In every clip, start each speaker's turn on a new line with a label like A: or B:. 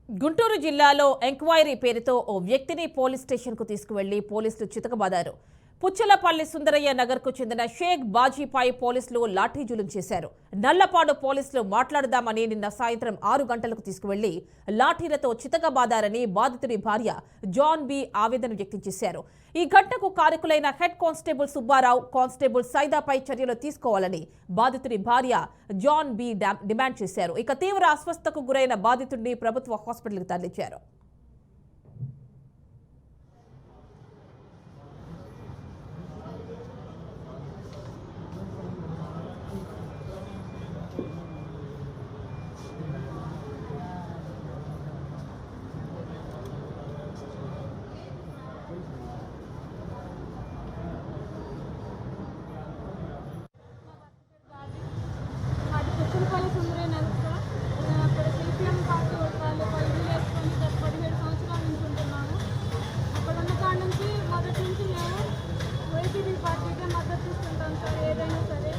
A: గుంటూరు జిల్లాలో ఎంక్వైరీ పేరుతో ఓ వ్యక్తిని పోలీస్ స్టేషన్కు తీసుకువెళ్లి పోలీసులు చితకబాదారు. పుచ్చలపల్లి సుందరయ్య నగర్కు చెందిన షేక్ బాజీపై పోలీసులు లాఠీజులుం చేశారు. నల్లపాడు పోలీసులు మాట్లాడదామని నిన్న సాయంత్రం 6 గంటలకు తీసుకువెళ్లి లాఠీలతో చితకబాదారని బాధితుడి భార్య జాన్ బి ఆవేదన వ్యక్తం చేశారు. ఈ ఘటనకు కారకులైన హెడ్ కానిస్టేబుల్ సుబ్బారావు, కానిస్టేబుల్ సైదాపై చర్యలు తీసుకోవాలని బాధితుడి భార్య జాన్ బి డిమాండ్ చేశారు. ఇక తీవ్ర అస్వస్థతకు గురైన బాధితుడిని ప్రభుత్వ హాస్పిటల్కి తరలించారు.
B: పుచ్చలపల్లి సుందరయ్య నగర్ సార్. అక్కడ సిపిఎం పార్టీ వాళ్ళు 17 సంవత్సరాల నుంచి ఉంటున్నాము. అక్కడ ఉన్న కాడ నుంచి మొదటి నుంచి మేము వైసీపీ పార్టీకే మద్దతు ఇస్తుంటాం సార్. ఏదైనా సరే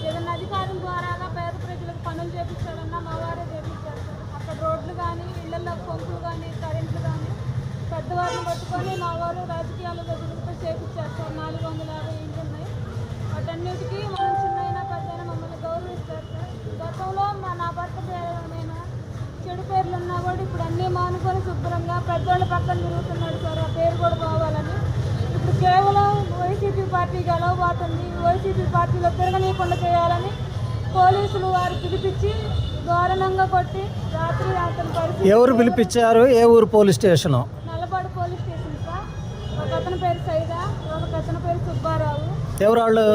B: ఏదైనా అధికారం ద్వారా పేద ప్రజలకు పనులు చేపించాలన్నా మా వారే చేపించారు సార్. అక్కడ రోడ్లు కానీ, ఇళ్లలో పంపులు కానీ, కరెంట్లు కానీ పెద్దవారిని పట్టుకొని మా వారు రాజకీయాల్లో తిరుగుతూ చేపించారు సార్. 450 ఇంట్లు ఉన్నాయి. వాటన్నిటికీ మనం చిన్నైనా పెద్దైనా మమ్మల్ని గౌరవిస్తారు సార్. గతంలో నా భర్త పేరు చెడు పేర్లు ఉన్నా కూడా ఇప్పుడు అన్నీ మానుకొని శుభ్రంగా పెద్దవాళ్ళ పక్కన తిరుగుతున్నాడు సార్. ఆ పేరు కూడా పోవాలని ఇప్పుడు కేవలం వైసీపీ పార్టీ గెలవబోతుంది. వైసీపీ పార్టీలో తిరగనీయకుండా చేయాలని పోలీసులు వారు పిలిపించి దారుణంగా కొట్టి రాత్రి అతని పరిస్థితి.
C: ఎవరు పిలిపించారు? ఏ ఊరు police station?
B: Nallapadu police station sir. ఒక అతని పేరు సైదా, ఒక అతని పేరు సుబ్బారావు.
C: ఎవరు వాళ్ళు?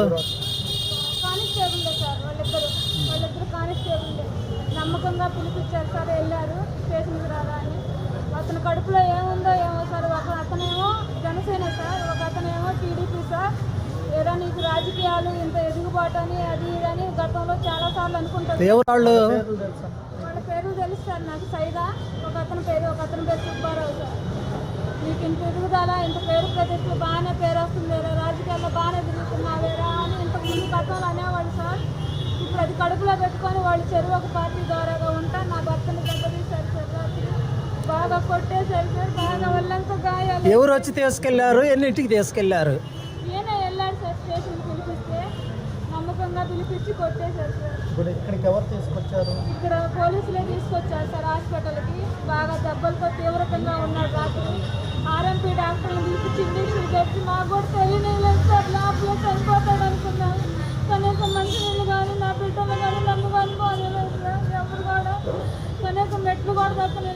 B: కానిస్టేబుల్లే సార్. వాళ్ళిద్దరు కానిస్టేబుల్లే. నమ్మకంగా పిలిపించారు సార్. వెళ్ళారు స్టేషన్కి రాగా అని. అతని కడుపులో ఏముందో ఏమో సార్. అతనేమో జనసేన సార్, ఒక అతనేమో టీడీపీ సార్. ఏదో నీకు రాజకీయాలు ఇంత ఎదుగుబాటు అని అది అని గతంలో చాలాసార్లు అనుకుంటారు.
C: ఎవరు వాళ్ళు?
B: వాళ్ళ పేరు తెలుసు సార్ నాకు. సైదా ఒక అతని పేరు సుబ్బారావు సార్. నీకు ఇంత ఎదుగుదల, ఇంత పేరు ప్రతిష్టలు బాగానే పేరు వస్తుంది, రాజకీయాల్లో బాగానే తిరుగుతున్నావేరా అని ఇంతకుముందు గతంలో అనేవాళ్ళు సార్. ఇప్పుడు అది కడుపులో పెట్టుకొని వాళ్ళు చెరువు ఒక పార్టీ ద్వారాగా ఉంటా నా భర్తను దెబ్బతీశారు సార్. రాత్రి బాగా కొట్టేశారు సార్. బాగా వాళ్ళంతా గాయాలు.
C: ఎవరు వచ్చి తీసుకెళ్లారు? ఎన్నింటికి తీసుకెళ్లారు?
B: ఈయనే వెళ్ళాడు సార్. స్టేషన్ పిలిపిస్తే నమ్మకంగా పిలిపించి కొట్టేశారు సార్.
C: ఇప్పుడు ఇక్కడికి ఎవరు తీసుకొచ్చారు?
B: ఇక్కడ పోలీసులే తీసుకొచ్చారు సార్ హాస్పిటల్కి. బాగా దెబ్బలతో తీవ్రంగా ఉన్నాడు. రాత్రి ఆర్ఎంపీ డాక్టర్ని పిలిపించి ఇంజక్షన్ చేసి మాకు కూడా తెలియలేదు సార్. లోపల చనిపోతాడు అనుకున్నాను. కనీసం మంచినీళ్ళు కానీ, నా బిడ్డలు కానీ, నన్ను కానీ బాగాలేదు సార్. ఎవరు కూడా కనీసం మెట్లు కూడా దక్కలేదు.